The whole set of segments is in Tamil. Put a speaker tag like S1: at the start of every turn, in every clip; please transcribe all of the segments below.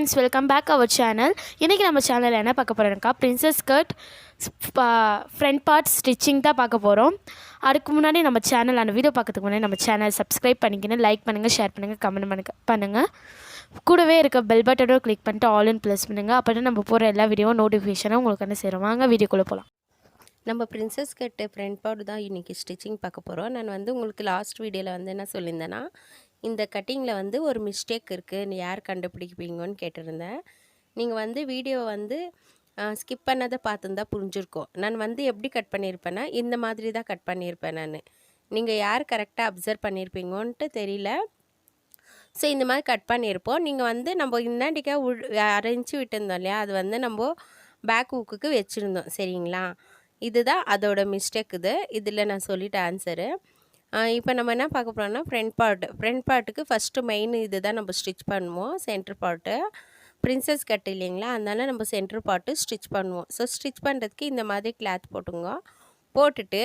S1: friends, welcome back our channel. இன்றைக்கி நம்ம சேனலில் என்ன பார்க்க போகிறோம்க்கா, princess skirt front part stitching தான் பார்க்க போகிறோம். அதுக்கு முன்னாடி நம்ம சேனல் அந்த வீடியோ பார்க்கறதுக்கு முன்னாடி நம்ம சேனல் சப்ஸ்கிரைப் பண்ணிக்கணும், லைக் பண்ணுங்கள், ஷேர் பண்ணுங்கள், கமெண்ட் பண்ணுங்கள். கூடவே இருக்க பெல் பட்டனோட கிளிக் பண்ணிட்டு ஆல் இன் ப்ளஸ் பண்ணுங்கள். அப்போ தான் நம்ம போகிற எல்லா வீடியோவும் நோட்டிஃபிகேஷனும் உங்களுக்கு என்ன செய்கிறோம். வாங்க வீடியோக்குள்ளே போகலாம்.
S2: நம்ம பிரின்சஸ் கட்டு ஃப்ரண்ட் பார்ட் தான் இன்றைக்கி ஸ்டிச்சிங் பார்க்க போகிறோம். நான் உங்களுக்கு லாஸ்ட் வீடியோவில் என்ன சொல்லியிருந்தேன்னா, இந்த கட்டிங்கில் ஒரு மிஸ்டேக் இருக்குது, யார் கண்டுபிடிப்பீங்கன்னு கேட்டிருந்தேன். நீங்கள் வீடியோவை ஸ்கிப் பண்ணதை பார்த்துருந்தா புரிஞ்சிருக்கோம். நான் எப்படி கட் பண்ணியிருப்பேன்னா, இந்த மாதிரி தான் கட் பண்ணியிருப்பேன் நான். நீங்கள் யார் கரெக்டாக அப்சர்வ் பண்ணியிருப்பீங்கன்ட்டு தெரியல. ஸோ இந்த மாதிரி கட் பண்ணியிருப்போம். நீங்கள் நம்ம இன்னாண்டிக்காக அரைஞ்சி விட்டுருந்தோம் இல்லையா, அது நம்ம பேக் ஹூக்குக்கு வச்சுருந்தோம். சரிங்களா, இதுதான் அதோட மிஸ்டேக். இதில் நான் சொல்லிட்டேன் ஆன்சரு. இப்போ நம்ம என்ன பார்க்க போகிறோம்னா, ஃப்ரண்ட் பார்ட்டுக்கு ஃபஸ்ட்டு மெயின் இது தான் நம்ம ஸ்டிச் பண்ணுவோம். சென்டர் பார்ட்டு பிரின்சஸ் கட் இல்லைங்களா, அதனால நம்ம சென்டர் பார்ட்டு ஸ்டிச் பண்ணுவோம். ஸோ ஸ்டிச் பண்ணுறதுக்கு இந்த மாதிரி கிளாத் போட்டுங்க. போட்டுட்டு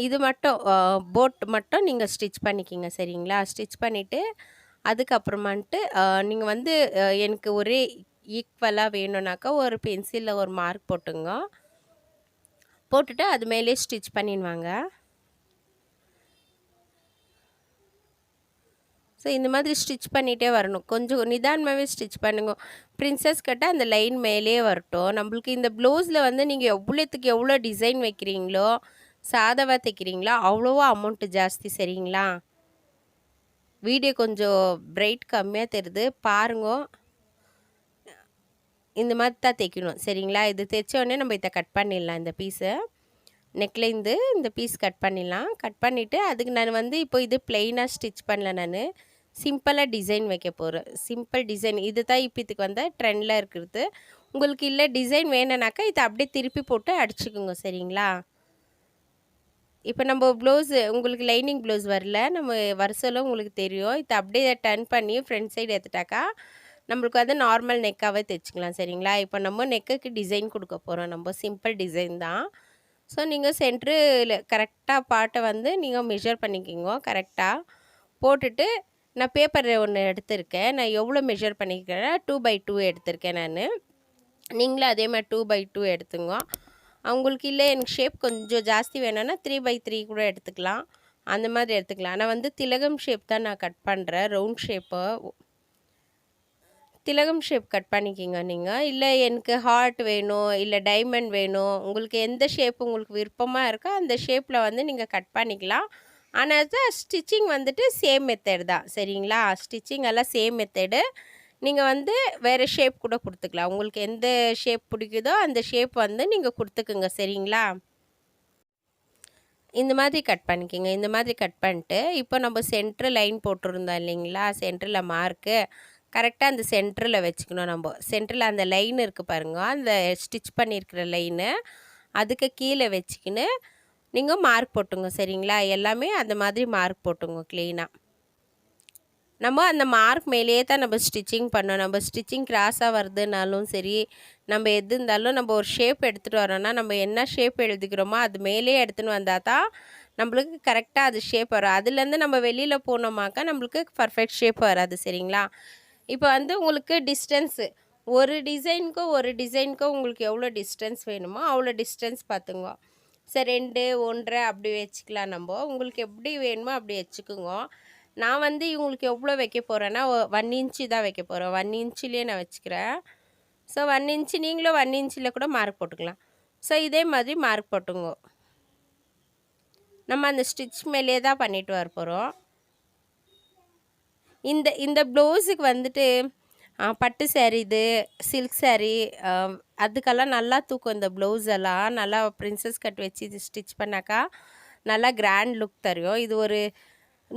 S2: இது மட்டும் போட் மட்டும் நீங்கள் ஸ்டிச் பண்ணிக்கிங்க. சரிங்களா, ஸ்டிச் பண்ணிவிட்டு அதுக்கப்புறமான்ட்டு நீங்கள் எனக்கு ஒரே ஈக்குவலாக வேணும்னாக்கா ஒரு பென்சிலில் ஒரு மார்க் போட்டுங்க. போட்டுட்டு அது மேலே ஸ்டிச் பண்ணிடுவாங்க. ஸோ இந்த மாதிரி ஸ்டிச் பண்ணிகிட்டே வரணும். கொஞ்சம் நிதானமாகவே ஸ்டிச் பண்ணுங்க. பிரின்சஸ் கட்ட அந்த லைன் மேலே வரட்டும். நம்மளுக்கு இந்த ப்ளவுஸில் நீங்கள் எவ்வளோத்துக்கு எவ்வளோ டிசைன் வைக்கிறீங்களோ, சாதாவாக தைக்கிறீங்களோ, அவ்வளோவா அமௌண்ட்டு ஜாஸ்தி. சரிங்களா, வீடியோ கொஞ்சம் பிரைட் கம்மியாக தெரியுது பாருங்க. இந்த மாதிரி தான் தைக்கணும். சரிங்களா, இது தைச்சோடனே நம்ம இதை கட் பண்ணிடலாம். இந்த பீஸை நெக்லேருந்து இந்த பீஸ் கட் பண்ணிடலாம். கட் பண்ணிவிட்டு அதுக்கு நான் இப்போ இது பிளெயினாக ஸ்டிச் பண்ணல, நான் சிம்பிளாக டிசைன் வைக்க போகிறேன். சிம்பிள் டிசைன் இது தான் இப்போ இதுக்கு ட்ரெண்டில் இருக்கிறது. உங்களுக்கு இல்லை டிசைன் வேணும்னாக்கா இதை அப்படியே திருப்பி போட்டு அடிச்சுக்கோங்க. சரிங்களா, இப்போ நம்ம ப்ளவுஸு உங்களுக்கு லைனிங் ப்ளவுஸ் வரல, நம்ம வருஷம்லாம் உங்களுக்கு தெரியும். இதை அப்படியே டர்ன் பண்ணி ஃப்ரண்ட் சைடு எடுத்துட்டாக்கா நம்மளுக்கு நார்மல் நெக்காகவே தைச்சிக்கலாம். சரிங்களா, இப்போ நம்ம நெக்குக்கு டிசைன் கொடுக்க போகிறோம். நம்ம சிம்பிள் டிசைன் தான். ஸோ நீங்கள் சென்ட்ரில் கரெக்டாக பார்ட்டை நீங்கள் மெஷர் பண்ணிக்கிங்க. கரெக்டாக போட்டுட்டு நான் பேப்பர் ஒன்று எடுத்திருக்கேன். நான் எவ்வளோ மெஷர் பண்ணிக்கிறேன்னா 2x2 எடுத்திருக்கேன் நான். நீங்களும் அதே மாதிரி 2x2 எடுத்துங்க. அவங்களுக்கு இல்லை எனக்கு ஷேப் கொஞ்சம் ஜாஸ்தி வேணும்னா 3x3 கூட எடுத்துக்கலாம். அந்த மாதிரி எடுத்துக்கலாம். நான் திலகம் ஷேப் தான் நான் கட் பண்ணுறேன். ரவுண்ட் ஷேப்பு திலகம் ஷேப் கட் பண்ணிக்கிங்க நீங்கள். இல்லை எனக்கு ஹார்ட் வேணும், இல்லை டைமண்ட் வேணும், உங்களுக்கு எந்த ஷேப் உங்களுக்கு விருப்பமாக இருக்கோ அந்த ஷேப்பில் நீங்கள் கட் பண்ணிக்கலாம். ஆனால் ஸ்டிச்சிங் சேம் மெத்தட் தான். சரிங்களா, ஸ்டிச்சிங் எல்லாம் சேம் மெத்தடு. நீங்கள் வேறு ஷேப் கூட கொடுத்துக்கலாம். உங்களுக்கு எந்த ஷேப் பிடிக்குதோ அந்த ஷேப் நீங்கள் கொடுத்துக்குங்க. சரிங்களா, இந்த மாதிரி கட் பண்ணிக்கிங்க. இந்த மாதிரி கட் பண்ணிட்டு இப்போ நம்ம சென்ட்ரு லைன் போட்டிருந்தோம் இல்லைங்களா, சென்டரில் மார்க்கு கரெக்டாக அந்த சென்டரில் வச்சுக்கணும். நம்ம சென்டரில் அந்த லைன் இருக்குது பாருங்கள், அந்த ஸ்டிச் பண்ணியிருக்கிற லைனு அதுக்கு கீழே வச்சுக்கின்னு நீங்கள் மார்க் போட்டுங்க. சரிங்களா, எல்லாமே அந்த மாதிரி மார்க் போட்டுங்க க்ளீனாக. நம்ம அந்த மார்க் மேலேயே தான் நம்ம ஸ்டிச்சிங் பண்ணோம். நம்ம ஸ்டிச்சிங் கிராஸாக வருதுனாலும் சரி, நம்ம எது இருந்தாலும் நம்ம ஒரு ஷேப் எடுத்துகிட்டு வரோன்னா நம்ம என்ன ஷேப் எழுதிக்கிறோமோ அது மேலே எடுத்துன்னு வந்தால் தான் நம்மளுக்கு கரெக்டாக அது ஷேப் வரும். அதுலேருந்து நம்ம வெளியில் போனோமாக்கா நம்மளுக்கு பர்ஃபெக்ட் ஷேப் வராது. சரிங்களா, இப்போ உங்களுக்கு டிஸ்டன்ஸு ஒரு டிசைனுக்கோ உங்களுக்கு எவ்வளோ டிஸ்டன்ஸ் வேணுமோ அவ்வளோ டிஸ்டன்ஸ் பார்த்துங்க. சரி 2, 1.5 அப்படி வச்சுக்கலாம். நம்ம உங்களுக்கு எப்படி வேணுமோ அப்படி வச்சுக்கோங்க. நான் இவங்களுக்கு எவ்வளோ வைக்க போகிறேன்னா 1 இன்ச்சு தான் வைக்க போகிறேன். 1 இன்ச்சிலே நான் வச்சுக்கிறேன். ஸோ 1 இன்ச்சு நீங்களும் 1 இன்ச்சில் கூட மார்க் போட்டுக்கலாம். ஸோ இதே மாதிரி மார்க் போட்டுங்க. நம்ம அந்த ஸ்டிச் மேலே தான் பண்ணிட்டு வர போகிறோம். இந்த ப்ளவுஸுக்கு பட்டு சாரீ, இது சில்க் சாரீ, அதுக்கெல்லாம் நல்லா தூக்கும். இந்த ப்ளவுஸ் எல்லாம் நல்லா பிரின்சஸ் கட் வச்சு இது ஸ்டிச் பண்ணாக்கா நல்லா கிராண்ட் லுக் தரும். இது ஒரு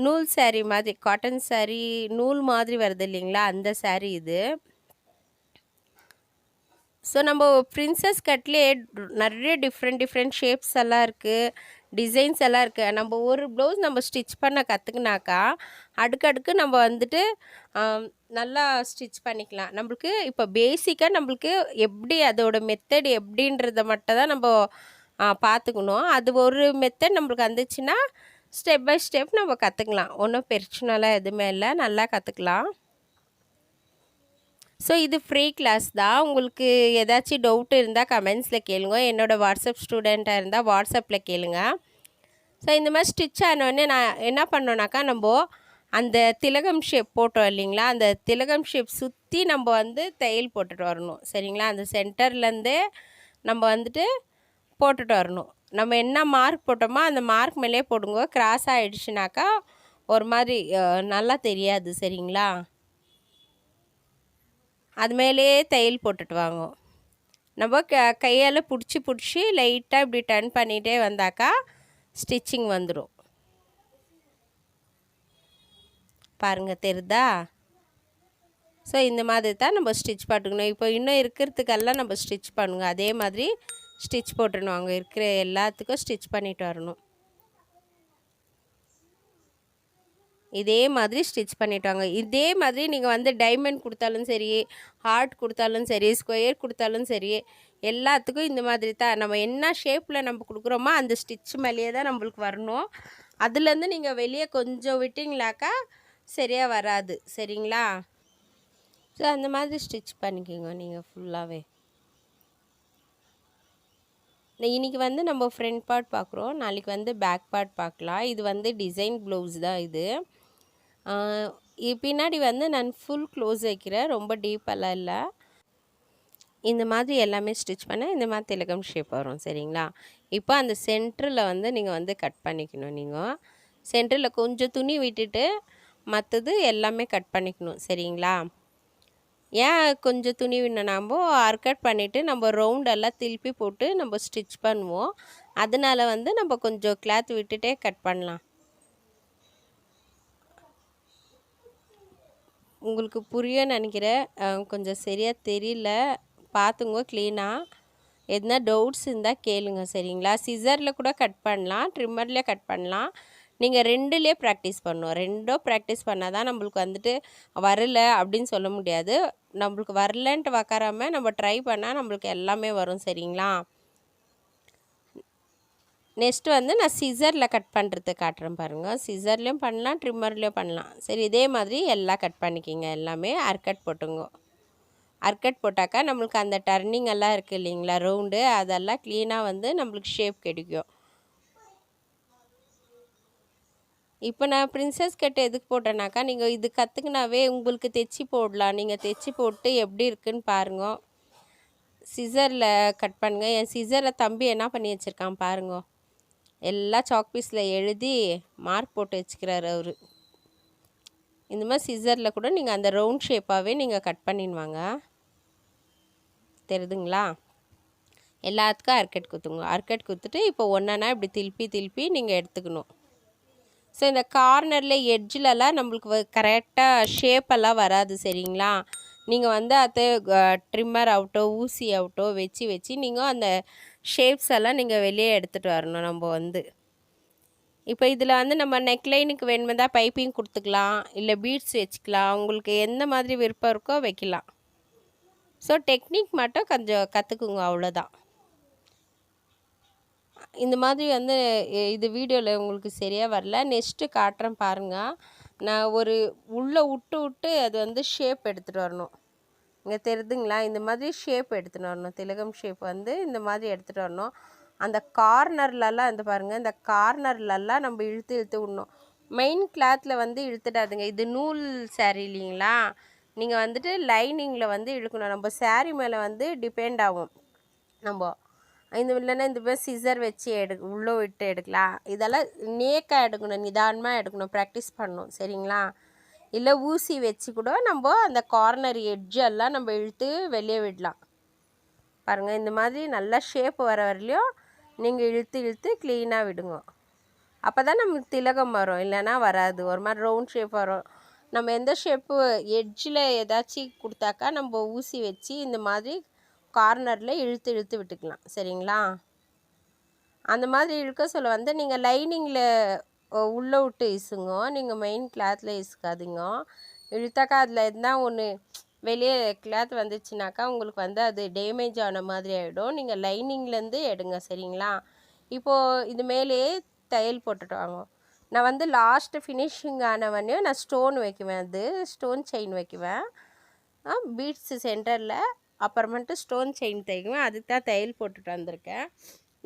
S2: நூல் சாரீ மாதிரி, காட்டன் சாரீ நூல் மாதிரி வருது இல்லைங்களா, அந்த சாரீ இது. ஸோ நம்ம பிரின்சஸ் கட்லேயே நிறைய டிஃப்ரெண்ட் ஷேப்ஸ் எல்லாம் இருக்குது, டிசைன்ஸ் எல்லாம் இருக்குது. நம்ம ஒரு ப்ளவுஸ் நம்ம ஸ்டிச் பண்ண கற்றுக்குனாக்கா அடுக்கடுக்கு நம்ம நல்லா ஸ்டிச் பண்ணிக்கலாம். நம்மளுக்கு இப்போ பேசிக்காக நம்மளுக்கு எப்படி அதோட மெத்தட் எப்படின்றத மட்டும் தான் நம்ம பார்த்துக்கணும். அது ஒரு மெத்தட் நம்மளுக்கு வந்துச்சுன்னா ஸ்டெப் பை ஸ்டெப் நம்ம கற்றுக்கலாம். ஒன்றும் பிரச்சனைலாம் எதுவுமே இல்லை, நல்லா கற்றுக்கலாம். ஸோ இது ஃப்ரீ கிளாஸ் தான். உங்களுக்கு ஏதாச்சும் டவுட் இருந்தால் கமெண்ட்ஸில் கேளுங்க. என்னோடய வாட்ஸ்அப் ஸ்டூடெண்ட்டாக இருந்தால் வாட்ஸ்அப்பில் கேளுங்க. ஸோ இந்த மாதிரி ஸ்டிச் ஆனோடனே நான் என்ன பண்ணோன்னாக்கா, நம்ம அந்த திலகம் ஷேப் போட்டோம் இல்லைங்களா, அந்த திலகம் ஷேப் சுற்றி நம்ம வந்து தையல் போட்டுட்டு வரணும். சரிங்களா, அந்த சென்டர்லேருந்தே நம்ம வந்துட்டு போட்டுட்டு வரணும். நம்ம என்ன மார்க் போட்டோமோ அந்த மார்க் மேலே போடுங்க. கிராஸ் ஆகிடுச்சுனாக்கா ஒரு மாதிரி நல்லா தெரியாது. சரிங்களா, அது மேலேயே தையல் போட்டுட்டு வாங்க. நம்ம கையால் பிடிச்சி லைட்டாக இப்படி டர்ன் பண்ணிகிட்டே வந்தாக்கா ஸ்டிச்சிங் வந்துடும். பாருங்கள், தெரியுதா? ஸோ இந்த மாதிரி தான் நம்ம ஸ்டிச் போட்டுக்கணும். இப்போ இன்னும் இருக்கிறதுக்கெல்லாம் நம்ம ஸ்டிச் பண்ணுங்க. அதே மாதிரி ஸ்டிச் போட்டுடணும். அங்கே இருக்கிற எல்லாத்துக்கும் ஸ்டிச் பண்ணிட்டு வரணும். இதே மாதிரி ஸ்டிச் பண்ணிட்டாங்க. இதே மாதிரி நீங்கள் வந்து டைமண்ட் கொடுத்தாலும் சரி, ஹார்ட் கொடுத்தாலும் சரி, ஸ்கொயர் கொடுத்தாலும் சரி, எல்லாத்துக்கும் இந்த மாதிரி தான். நம்ம என்ன ஷேப்பில் நம்ம கொடுக்குறோமோ அந்த ஸ்டிச் மேலேயே தான் நம்மளுக்கு வரணும். அதுலேருந்து நீங்கள் வெளியே கொஞ்சம் விட்டிங்களாக்கா சரியாக வராது. சரிங்களா, ஸோ அந்த மாதிரி ஸ்டிச் பண்ணிக்கோங்க நீங்கள் ஃபுல்லாகவே. இன்றைக்கி வந்து நம்ம ஃப்ரண்ட் பார்ட் பார்க்குறோம், நாளைக்கு வந்து பேக் பார்ட் பார்க்கலாம். இது வந்து டிசைன் ப்ளவுஸ் தான். இது பின்னாடி வந்து நான் ஃபுல் க்ளோஸ் வைக்கிறேன், ரொம்ப டீப்பெல்லாம் இல்லை. இந்த மாதிரி எல்லாமே ஸ்டிச் பண்ண இந்த மாதிரி திலகம் ஷேப் வரும். சரிங்களா, இப்போ அந்த சென்டரில் வந்து நீங்கள் வந்து கட் பண்ணிக்கணும். நீங்கள் சென்டரில் கொஞ்சம் துணி விட்டுட்டு மற்றது எல்லாமே கட் பண்ணிக்கணும். சரிங்களா, ஏன் கொஞ்சம் துணி நம்ம கட் பண்ணிவிட்டு நம்ம ரவுண்டெல்லாம் திருப்பி போட்டு நம்ம ஸ்டிச் பண்ணுவோம். அதனால் வந்து நம்ம கொஞ்சம் கிளாத் விட்டுட்டே கட் பண்ணலாம். உங்களுக்கு புரியும்னு நினைக்கிறேன். கொஞ்சம் சரியாக தெரியல, பார்த்துங்க க்ளீனாக. எதுனா டவுட்ஸ் இருந்தால் கேளுங்க. சரிங்களா, சிசரில் கூட கட் பண்ணலாம், ட்ரிம்மர்லேயே கட் பண்ணலாம். நீங்கள் ரெண்டுலேயே ப்ராக்டிஸ் பண்ணணும். ரெண்டும் ப்ராக்டிஸ் பண்ணால் தான் நம்மளுக்கு வந்துட்டு வரல அப்படின்னு சொல்ல முடியாது. நம்மளுக்கு வரலன்ட்டு உக்காராமல் நம்ம ட்ரை பண்ணால் நம்மளுக்கு எல்லாமே வரும். சரிங்களா, நெக்ஸ்ட்டு வந்து நான் சிசரில் கட் பண்ணுறது காட்டுறேன் பாருங்கள். சிசர்லேயும் பண்ணலாம், ட்ரிம்மர்லேயும் பண்ணலாம். சரி, இதே மாதிரி எல்லாம் கட் பண்ணிக்கிங்க. எல்லாமே அர்கட் போட்டுங்க. அர்கட் போட்டாக்கா நம்மளுக்கு அந்த டர்னிங் எல்லாம் இருக்குது இல்லைங்களா, ரவுண்டு, அதெல்லாம் க்ளீனாக வந்து நம்மளுக்கு ஷேப் கிடைக்கும். இப்போ நான் பிரின்சஸ் கட் எதுக்கு போட்டேனாக்கா, நீங்கள் இது கற்றுக்குனாவே உங்களுக்கு தைச்சி போடலாம். நீங்கள் தைச்சி போட்டு எப்படி இருக்குன்னு பாருங்க. சிசரில் கட் பண்ணுங்கள். என் சிசரில் தம்பி என்ன பண்ணி வச்சுருக்கான் பாருங்க. எல்லாம் சாக் பீஸில் எழுதி மார்க் போட்டு வச்சுக்கிறாரு அவர். இந்த மாதிரி சிசரில் கூட நீங்கள் அந்த ரவுண்ட் ஷேப்பாகவே நீங்கள் கட் பண்ணிடுவாங்க. தெரியுதுங்களா, எல்லாத்துக்கும் அர்கட் குத்துங்க. அர்கட் குத்துட்டு இப்போ ஒன்றா இப்படி திருப்பி நீங்கள் எடுத்துக்கணும். ஸோ இந்த கார்னரில் எட்ஜிலலாம் நம்மளுக்கு கரெக்டாக ஷேப்பெல்லாம் வராது. சரிங்களா, நீங்கள் வந்து அது ட்ரிம்மர் ஆகட்டோ ஊசி ஆகட்டோ வச்சு நீங்கள் அந்த ஷேப்ஸ் எல்லாம் நீங்கள் வெளியே எடுத்துகிட்டு வரணும். நம்ம வந்து இப்போ இதில் வந்து நம்ம நெக்லைனுக்கு வேணுமே தான் பைப்பிங் கொடுத்துக்கலாம், இல்லை பீட்ஸ் வச்சுக்கலாம். உங்களுக்கு எந்த மாதிரி விருப்பம் இருக்கோ வைக்கலாம். ஸோ டெக்னிக் மட்டும் கொஞ்சம் கற்றுக்குங்க, அவ்வளோதான். இந்த மாதிரி வந்து இது வீடியோவில் உங்களுக்கு சரியாக வரல, நெக்ஸ்ட்டு காட்டுறேன் பாருங்கள். நான் ஒரு உள்ளே விட்டு அது வந்து ஷேப் எடுத்துகிட்டு வரணும். இங்கே தெரியுதுங்களா, இந்த மாதிரி ஷேப் எடுத்துகிட்டு வரணும். திலகம் ஷேப் வந்து இந்த மாதிரி எடுத்துகிட்டு வரணும். அந்த கார்னர்லலாம் இந்த பாருங்கள், இந்த கார்னர்லலாம் நம்ம இழுத்து விடணும். மெயின் கிளாத்தில் வந்து இழுத்துடாதுங்க. இது நூல் சாரீ இல்லைங்களா, நீங்கள் வந்துட்டு லைனிங்கில் வந்து இழுக்கணும். நம்ம சாரீ மேலே வந்து டிபெண்ட் ஆகும். நம்ம இல்லைன்னா இந்த மாதிரி சிசர் வச்சு உள்ளே விட்டு எடுக்கலாம். இதெல்லாம் நேக்காக எடுக்கணும், நிதானமாக எடுக்கணும், ப்ராக்டிஸ் பண்ணணும். சரிங்களா, இல்லை ஊசி வச்சு கூட நம்ம அந்த கார்னர் எட்ஜெல்லாம் நம்ம இழுத்து வெளியே விடலாம். பாருங்கள், இந்த மாதிரி நல்லா ஷேப் வர வரலையும் நீங்கள் இழுத்து க்ளீனாக விடுங்க. அப்போ தான் நமக்கு திலகம் வரும், இல்லைன்னா வராது. ஒரு மாதிரி ரவுண்ட் ஷேப் வரும். நம்ம எந்த ஷேப்பு எட்ஜில் ஏதாச்சும் கொடுத்தாக்கா நம்ம ஊசி வச்சு இந்த மாதிரி கார்னரில் இழுத்து விட்டுக்கலாம். சரிங்களா, அந்த மாதிரி இழுக்க சொல்ல வந்து நீங்கள் லைனிங்கில் உள்ளே விட்டு இசுங்க. நீங்கள் மெயின் கிளாத்தில் இசுக்காதீங்க. இழுத்தாக்கா அதில் எதுனா ஒன்று வெளியே கிளாத் வந்துச்சுனாக்கா உங்களுக்கு வந்து அது டேமேஜ் ஆன மாதிரி ஆகிடும். நீங்கள் லைனிங்லேருந்து எடுங்க. சரிங்களா, இப்போது இது மேலேயே தையல் போட்டுட்டு வாங்க. நான் வந்து லாஸ்ட்டு ஃபினிஷிங் ஆனவொடனே நான் ஸ்டோன் வைக்குவேன், அது ஸ்டோன் செயின் வைக்குவேன். பீட்ஸு சென்டரில், அப்புறமேட்டு ஸ்டோன் செயின் தைக்குவேன். அதுக்கு தான் தையல் போட்டுட்டு வந்திருக்கேன்.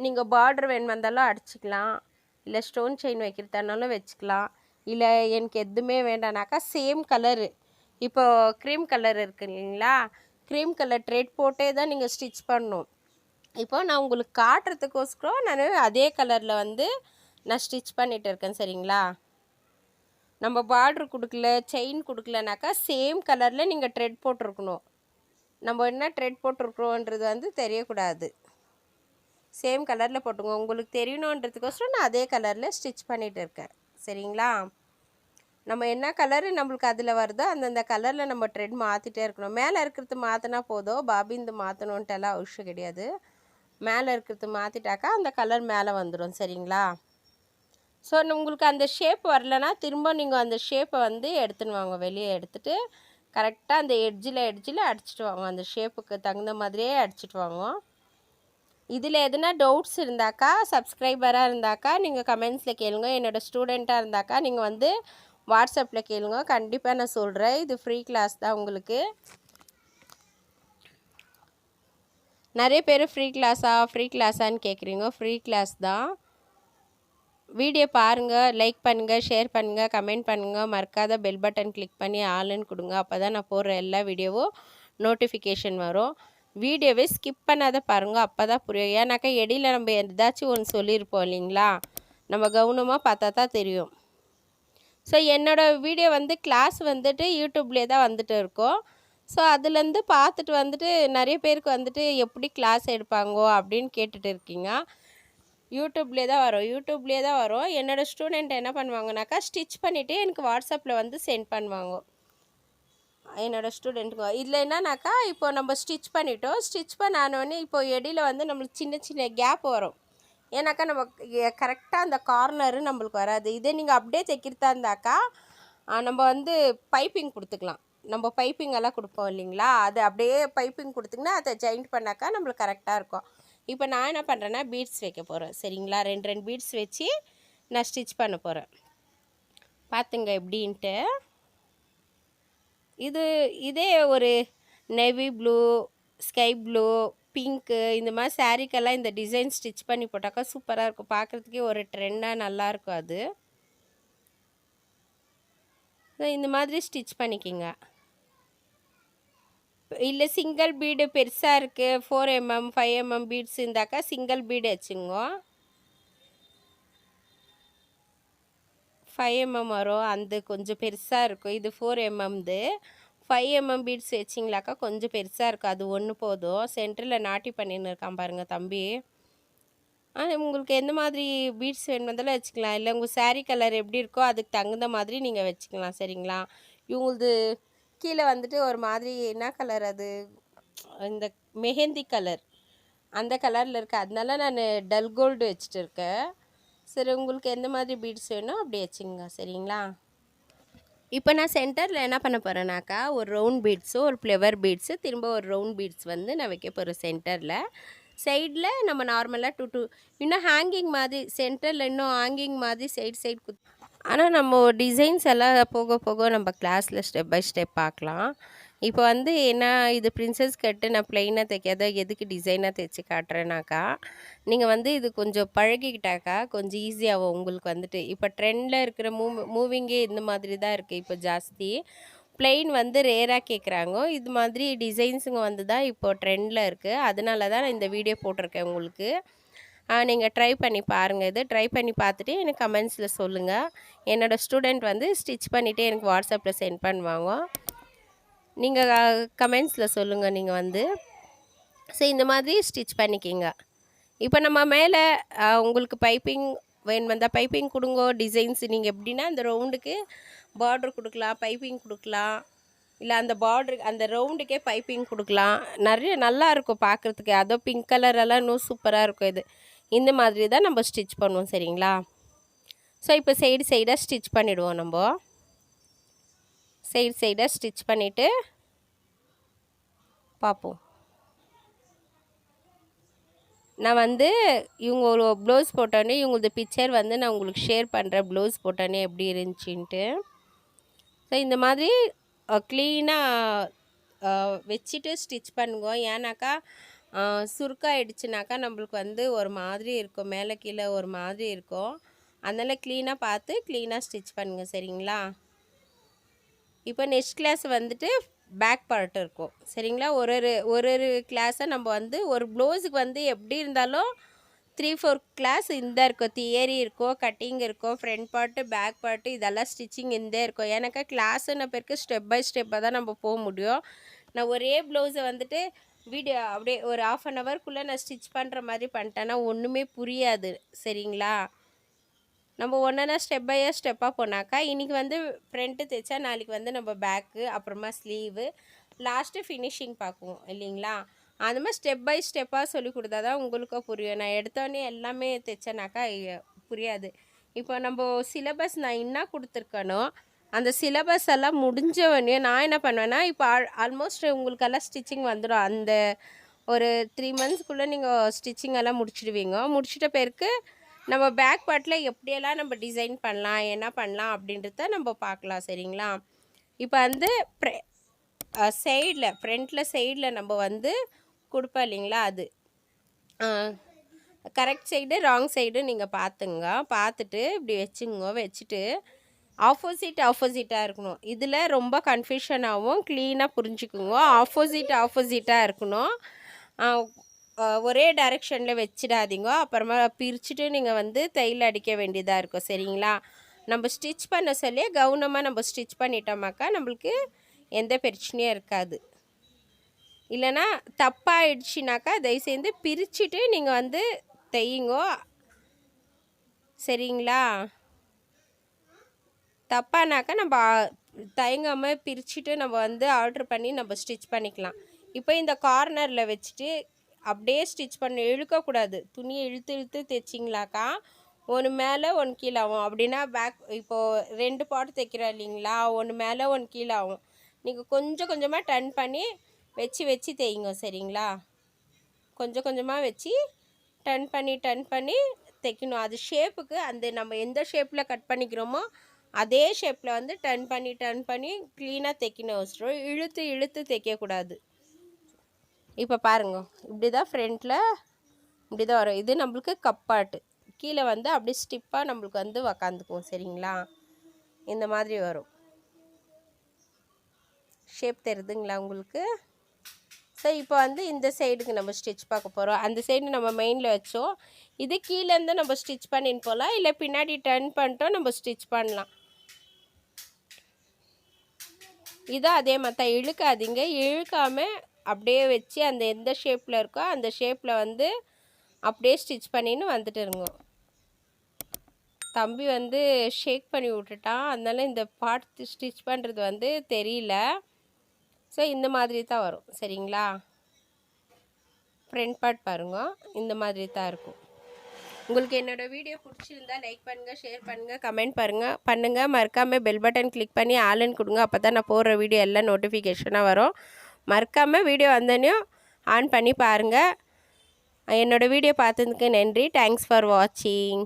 S2: நீங்கள் பார்டர் வேணும் வந்தாலும் அடிச்சிக்கலாம், இல்லை ஸ்டோன் செயின் வைக்கிறதானாலும் வச்சுக்கலாம், இல்லை எனக்கு எதுவுமே வேண்டானாக்கா சேம் கலரு, இப்போ க்ரீம் கலர் இருக்குது இல்லைங்களா, க்ரீம் கலர் த்ரெட் போட்டே தான் நீங்கள் ஸ்டிச் பண்ணணும். இப்போ நான் உங்களுக்கு காட்டுறதுக்கோஸ்கரம் நான் அதே கலரில் வந்து நான் ஸ்டிச் பண்ணிகிட்டு இருக்கேன். சரிங்களா, நம்ம பார்ட்ரு கொடுக்கல, செயின் கொடுக்கலனாக்கா சேம் கலரில் நீங்கள் த்ரெட் போட்டிருக்கணும். நம்ம என்ன த்ரெட் போட்டிருக்கிறோன்றது வந்து தெரியக்கூடாது. சேம் கலரில் போட்டுங்க. உங்களுக்கு தெரியணுன்றதுக்கோசரம் நான் அதே கலரில் ஸ்டிச் பண்ணிகிட்டு இருக்கேன். சரிங்களா, நம்ம என்ன கலரு நம்மளுக்கு அதில் வருதோ அந்தந்த கலரில் நம்ம த்ரெட் மாற்றிட்டே இருக்கணும். மேலே இருக்கிறது மாற்றினா போதும், பாபிந்து மாற்றணுன்ட்டெல்லாம் அவசியம் கிடையாது. மேலே இருக்கிறது மாற்றிட்டாக்கா அந்த கலர் மேலே வந்துடும். சரிங்களா, ஸோ உங்களுக்கு அந்த ஷேப் வரலன்னா திரும்ப நீங்கள் அந்த ஷேப்பை வந்து எடுத்துன்னு வாங்க. வெளியே எடுத்துகிட்டு கரெக்டாக அந்த எட்ஜில் அடிச்சிட்டு வாங்க. அந்த ஷேப்புக்கு தகுந்த மாதிரியே அடிச்சிட்டு வாங்க. இதில் எதுனா டவுட்ஸ் இருந்தாக்கா, சப்ஸ்கிரைபராக இருந்தாக்கா நீங்கள் கமெண்ட்ஸில் கேளுங்க. என்னோடய ஸ்டூடெண்ட்டாக இருந்தாக்கா நீங்கள் வந்து வாட்ஸ்அப்பில் கேளுங்க. கண்டிப்பாக நான் சொல்கிறேன். இது ஃப்ரீ கிளாஸ் தான் உங்களுக்கு. நிறைய பேர் ஃப்ரீ கிளாஸான்னு கேட்குறீங்க. ஃப்ரீ கிளாஸ் தான். வீடியோ பாருங்கள், லைக் பண்ணுங்கள், ஷேர் பண்ணுங்கள், கமெண்ட் பண்ணுங்கள். மறக்காத பெல் பட்டன் கிளிக் பண்ணி ஆளுன்னு கொடுங்க. அப்போ தான் நான் போடுற எல்லா வீடியோவும் நோட்டிஃபிகேஷன் வரும். வீடியோவை ஸ்கிப் பண்ணாத பாருங்கள், அப்போ தான் புரியும். ஏன்னாக்கா இடையில நம்ம ஏதாச்சும் ஒன்று சொல்லியிருப்போம் இல்லைங்களா, நம்ம கவனமாக பார்த்தா தான் தெரியும். ஸோ என்னோடய வீடியோ வந்து கிளாஸ் வந்துட்டு யூடியூப்லேயே தான் வந்துட்டு இருக்கோம். ஸோ அதுலேருந்து பார்த்துட்டு வந்துட்டு நிறைய பேருக்கு வந்துட்டு எப்படி கிளாஸ் எடுப்பாங்கோ அப்படின்னு கேட்டுட்டு இருக்கீங்க. யூடியூப்லேயே தான் வரும். என்னோடய ஸ்டூடெண்ட் என்ன பண்ணுவாங்கனாக்கா, ஸ்டிச் பண்ணிவிட்டு எனக்கு வாட்ஸ்அப்பில் வந்து சென்ட் பண்ணுவாங்க. என்னோடய ஸ்டூடெண்ட்டுங்க இதில் என்னன்னாக்கா, இப்போ நம்ம ஸ்டிச் பண்ணிட்டோம். ஸ்டிச் பண்ணானோடனே இப்போ இடையில வந்து நம்மளுக்கு சின்ன சின்ன கேப் வரும். ஏன்னாக்கா நம்ம கரெக்டாக அந்த கார்னரு நம்மளுக்கு வராது. இதே நீங்கள் அப்படியே தைக்கிறதா இருந்தாக்கா நம்ம வந்து பைப்பிங் கொடுத்துக்கலாம். நம்ம பைப்பிங் எல்லாம் கொடுப்போம் இல்லைங்களா, அது அப்படியே பைப்பிங் கொடுத்திங்கன்னா அதை ஜாயிண்ட் பண்ணாக்கா நம்மளுக்கு கரெக்டாக இருக்கும். இப்போ நான் என்ன பண்ணுறேன்னா பீட்ஸ் வைக்க போகிறேன். சரிங்களா, ரெண்டு பீட்ஸ் வச்சு நான் ஸ்டிச் பண்ண போகிறேன். பார்த்துங்க எப்படின்ட்டு. இதே ஒரு navy blue, sky blue, pink இந்த மாதிரி சாரீக்கெல்லாம் இந்த டிசைன் ஸ்டிச் பண்ணி போட்டாக்கா சூப்பராக இருக்கும். பார்க்குறதுக்கே ஒரு ட்ரெண்டாக நல்லாயிருக்கும். அது இந்த மாதிரி ஸ்டிச் பண்ணிக்கிங்க. இல்லை சிங்கிள் பீடு பெருசாக இருக்குது, 4mm 5mm பீட்ஸ் இருந்தாக்கா சிங்கிள் பீடு வச்சுங்க. 5mm வரும், அந்த கொஞ்சம் பெருசாக இருக்கும். இது 4mm. 5mm பீட்ஸ் வச்சிங்களாக்கா கொஞ்சம் பெருசாக இருக்கும். அது ஒன்று போதும். சென்டரில் நாட்டி பண்ணின்னு இருக்கான் பாருங்கள் தம்பி. உங்களுக்கு எந்த மாதிரி பீட்ஸ் வேணுமெந்தாலும் வச்சுக்கலாம். இல்லை உங்கள் சாரீ கலர் எப்படி இருக்கோ அதுக்கு தகுந்த மாதிரி நீங்கள் வச்சுக்கலாம். சரிங்களா, இவங்களது கீழே வந்துட்டு ஒரு மாதிரி என்ன கலர், அது இந்த மெஹந்தி கலர், அந்த கலரில் இருக்குது. அதனால நான் டல் கோல்டு வச்சுட்டு இருக்கேன். சரி, உங்களுக்கு எந்த மாதிரி பீட்ஸ் வேணும் அப்படி வச்சுங்க. சரிங்களா, இப்போ நான் சென்டரில் என்ன பண்ண போகிறேன்னாக்கா, ஒரு ரவுண்ட் பீட்ஸு, ஒரு ஃப்ளவர் பீட்ஸு, திரும்ப ஒரு ரவுண்ட் பீட்ஸ் வந்து நான் வைக்க போகிறேன் சென்டரில். சைடில் நம்ம நார்மலாக டூ இன்னும் ஹேங்கிங் மாதிரி, சென்டரில் இன்னும் ஹேங்கிங் மாதிரி சைடு ஆனால் நம்ம டிசைன்ஸ் எல்லாம் போக போக நம்ம கிளாஸில் ஸ்டெப் பை ஸ்டெப் பார்க்கலாம். இப்போ வந்து என்ன, இது பிரின்சஸ் கட்டு நான் ப்ளைனாக தைக்காத எதுக்கு டிசைனாக தைச்சி காட்டுறேனாக்கா, நீங்கள் வந்து இது கொஞ்சம் பழகிக்கிட்டாக்கா கொஞ்சம் ஈஸியாகும் உங்களுக்கு வந்துட்டு. இப்போ ட்ரெண்டில் இருக்கிற மூவிங்கே இந்த மாதிரி தான் இருக்குது. இப்போ ஜாஸ்தி ப்ளைன் வந்து ரேராக கேட்குறாங்க. இது மாதிரி டிசைன்ஸுங்க வந்து தான் இப்போ ட்ரெண்டில் இருக்குது. அதனால தான் நான் இந்த வீடியோ போட்டிருக்கேன் உங்களுக்கு. நீங்கள் ட்ரை பண்ணி பாருங்கள். இது ட்ரை பண்ணி பார்த்துட்டு எனக்கு கமெண்ட்ஸில் சொல்லுங்கள். என்னோடய ஸ்டூடெண்ட் வந்து ஸ்டிச் பண்ணிவிட்டு எனக்கு வாட்ஸ்அப்பில் சென்ட் பண்ணுவாங்க. நீங்கள் கமெண்ட்ஸில் சொல்லுங்கள் நீங்கள் வந்து. ஸோ இந்த மாதிரி ஸ்டிச் பண்ணிக்கிங்க. இப்போ நம்ம மேலே உங்களுக்கு பைப்பிங் வேணும் வந்தால் பைப்பிங் கொடுங்கோ. டிசைன்ஸ் நீங்கள் எப்படின்னா அந்த ரவுண்டுக்கு பார்ட்ரு கொடுக்கலாம், பைப்பிங் கொடுக்கலாம், இல்லை அந்த பார்ட்ரு அந்த ரவுண்டுக்கே பைப்பிங் கொடுக்கலாம். நிறைய நல்லாயிருக்கும் பார்க்குறதுக்கு. அதோ பிங்க் கலரெல்லாம் இன்னும் சூப்பராக இருக்கும். இது இந்த மாதிரி தான் நம்ம ஸ்டிச் பண்ணுவோம். சரிங்களா, ஸோ இப்போ சைடாக ஸ்டிச் பண்ணிவிடுவோம். நம்ம சைடாக ஸ்டிச் பண்ணிவிட்டு பார்ப்போம். நான் வந்து இவங்க ஒரு ப்ளவுஸ் போட்டோன்னே இவங்களது பிக்சர் வந்து நான் உங்களுக்கு ஷேர் பண்ணுறேன். ப்ளவுஸ் போட்டோன்னே எப்படி இருந்துச்சுன்ட்டு. ஸோ இந்த மாதிரி க்ளீனாக வச்சுட்டு ஸ்டிச் பண்ணுங்க. ஏன்னாக்கா சுருக்காயிடுச்சுனாக்கா நம்மளுக்கு வந்து ஒரு மாதிரி இருக்கும், மேலே கீழே ஒரு மாதிரி இருக்கும். அதனால் க்ளீனாக பார்த்து க்ளீனாக ஸ்டிச் பண்ணுங்க. சரிங்களா? இப்போ நெக்ஸ்ட் கிளாஸ் வந்துட்டு பேக் பார்ட் இருக்கும். சரிங்களா? ஒரு ஒரு கிளாஸை நம்ம வந்து ஒரு ப்ளவுஸுக்கு வந்து எப்படி இருந்தாலும் 3-4 கிளாஸ் இந்த இருக்கும். தியரி இருக்கும், கட்டிங் இருக்கும், ஃப்ரண்ட் பார்ட்டு, பேக் பார்ட்டு, இதெல்லாம் ஸ்டிச்சிங் இருந்தே இருக்கும். ஏன்னாக்கா கிளாஸுன்ன பேருக்கு ஸ்டெப் பை ஸ்டெப்பாக தான் நம்ம போக முடியும். நான் ஒரே ப்ளவுஸை வந்துட்டு வீடியோ அப்படியே ஒரு 1/2 அன் ஹவர்க்குள்ளே நான் ஸ்டிச் பண்ணுற மாதிரி பண்ணிட்டேன்னா ஒன்றுமே புரியாது. சரிங்களா? நம்ம ஒன்றா ஸ்டெப் பை ஸ்டெப்பாக போனாக்கா இன்றைக்கி வந்து ஃப்ரண்ட்டு தைச்சா நாளைக்கு வந்து நம்ம பேக்கு, அப்புறமா ஸ்லீவு, லாஸ்ட்டு ஃபினிஷிங் பார்க்குவோம் இல்லைங்களா? அந்த மாதிரி ஸ்டெப் பை ஸ்டெப்பாக சொல்லி கொடுத்தா தான் உங்களுக்கும் புரியும். நான் எடுத்தோடனே எல்லாமே தைச்சேனாக்கா புரியாது. இப்போ நம்ம சிலபஸ் நான் என்ன கொடுத்துருக்கனோ அந்த சிலபஸ் எல்லாம் முடிஞ்சவொடனே நான் என்ன பண்ணுவேன்னா, இப்போ ஆல்மோஸ்ட் உங்களுக்கெல்லாம் ஸ்டிச்சிங் வந்துடும். அந்த ஒரு 3 மந்த்ஸ்க்குள்ளே நீங்கள் ஸ்டிச்சிங் எல்லாம் முடிச்சிடுவீங்க. முடிச்சிட்ட பேருக்கு நம்ம பேக் பார்ட்டில் எப்படியெல்லாம் நம்ம டிசைன் பண்ணலாம், என்ன பண்ணலாம் அப்படின்றத நம்ம பார்க்கலாம். சரிங்களா? இப்போ வந்து சைடில் ஃப்ரண்ட்டில் சைடில் நம்ம வந்து கொடுப்போம் இல்லைங்களா, அது கரெக்ட் சைடு ராங் சைடு நீங்கள் பார்த்துட்டு இப்படி வச்சுட்டு ஆப்போசிட்டாக இருக்கணும். இதில் ரொம்ப கன்ஃபியூஷன் ஆகும், க்ளீனாக புரிஞ்சுக்குங்க. ஆப்போசிட்டாக இருக்கணும். ஒரே டைரெக்ஷனில் வச்சிடாதீங்க. அப்புறமா பிரிச்சுட்டு நீங்கள் வந்து தையல் அடிக்க வேண்டியதாக இருக்கும். சரிங்களா? நம்ம ஸ்டிச் பண்ண சொல்லி கவனமாக நம்ம ஸ்டிச் பண்ணிட்டோமாக்கா நம்மளுக்கு எந்த பிரச்சனையும் இருக்காது. இல்லைன்னா தப்பாகிடுச்சினாக்கா தயவுசெய்து பிரிச்சுட்டு நீங்கள் வந்து தையுங்கோ. சரிங்களா? தப்பானாக்கா நம்ம தயங்காமல் பிரிச்சுட்டு நம்ம வந்து ஆர்ட்ரு பண்ணி நம்ம ஸ்டிச் பண்ணிக்கலாம். இப்போ இந்த கார்னரில் வச்சுட்டு அப்படியே ஸ்டிச் பண்ண இழுக்கக்கூடாது. துணியை இழுத்து தைச்சிங்களாக்கா ஒன்று மேலே ஒன்று கீழே ஆகும். அப்படின்னா பேக் இப்போது 2 பார்ட் தைக்கிறோம் இல்லைங்களா, ஒன்று மேலே ஒன்று கீழே ஆகும். நீங்கள் கொஞ்சம் கொஞ்சமாக டர்ன் பண்ணி வச்சு தைங்க. சரிங்களா? கொஞ்சம் கொஞ்சமாக வச்சு டர்ன் பண்ணி தைக்கணும். அது ஷேப்புக்கு அந்த நம்ம எந்த ஷேப்பில் கட் பண்ணிக்கிறோமோ அதே ஷேப்பில் வந்து டர்ன் பண்ணி க்ளீனாக தைக்கணும். அவசரம் இழுத்து தைக்கக்கூடாது. இப்போ பாருங்க, இப்படி தான் ஃப்ரண்ட்டில் இப்படி தான் வரும். இது நம்மளுக்கு கப்பாட்டு கீழே வந்து அப்படி ஸ்டிப்பாக நம்மளுக்கு வந்து உக்காந்துக்குவோம். சரிங்களா? இந்த மாதிரி வரும். ஷேப் தெரியுதுங்களா உங்களுக்கு? ஸோ இப்போ வந்து இந்த சைடுக்கு நம்ம ஸ்டிச் பார்க்க போகிறோம். அந்த சைடு நம்ம மெயினில் வச்சோம். இது கீழேருந்து நம்ம ஸ்டிச் பண்ணின்னு போகலாம், இல்லை பின்னாடி டர்ன் பண்ணிட்டோம் நம்ம ஸ்டிச் பண்ணலாம். இதான் அதே மாதிரி தான். இழுக்காதீங்க. இழுக்காமல் அப்படியே வச்சு அந்த எந்த ஷேப்பில் இருக்கோ அந்த ஷேப்பில் வந்து அப்படியே ஸ்டிச் பண்ணின்னு வந்துட்டு இருங்க. தம்பி வந்து ஷேக் பண்ணி விட்டுட்டான், அதனால இந்த பார்ட் ஸ்டிச் பண்ணுறது வந்து தெரியல. ஸோ இந்த மாதிரி தான் வரும். சரிங்களா? ஃப்ரண்ட் பார்ட் பாருங்க, இந்த மாதிரி தான் இருக்கும். உங்களுக்கு என்னோடய வீடியோ பிடிச்சிருந்தா லைக் பண்ணுங்கள், ஷேர் பண்ணுங்கள், கமெண்ட் பண்ணுங்கள். மறக்காமல் பெல் பட்டன் கிளிக் பண்ணி ஆல்னு கொடுங்க. அப்போ தான் நான் போடுற வீடியோ எல்லாம் நோட்டிஃபிகேஷனாக வரும். மறக்காமல் வீடியோ வந்தோடனையும் ஆன் பண்ணி பாருங்கள். என்னோடய வீடியோ பார்த்ததுக்கு நன்றி. தேங்க்ஸ் ஃபார் வாட்சிங்.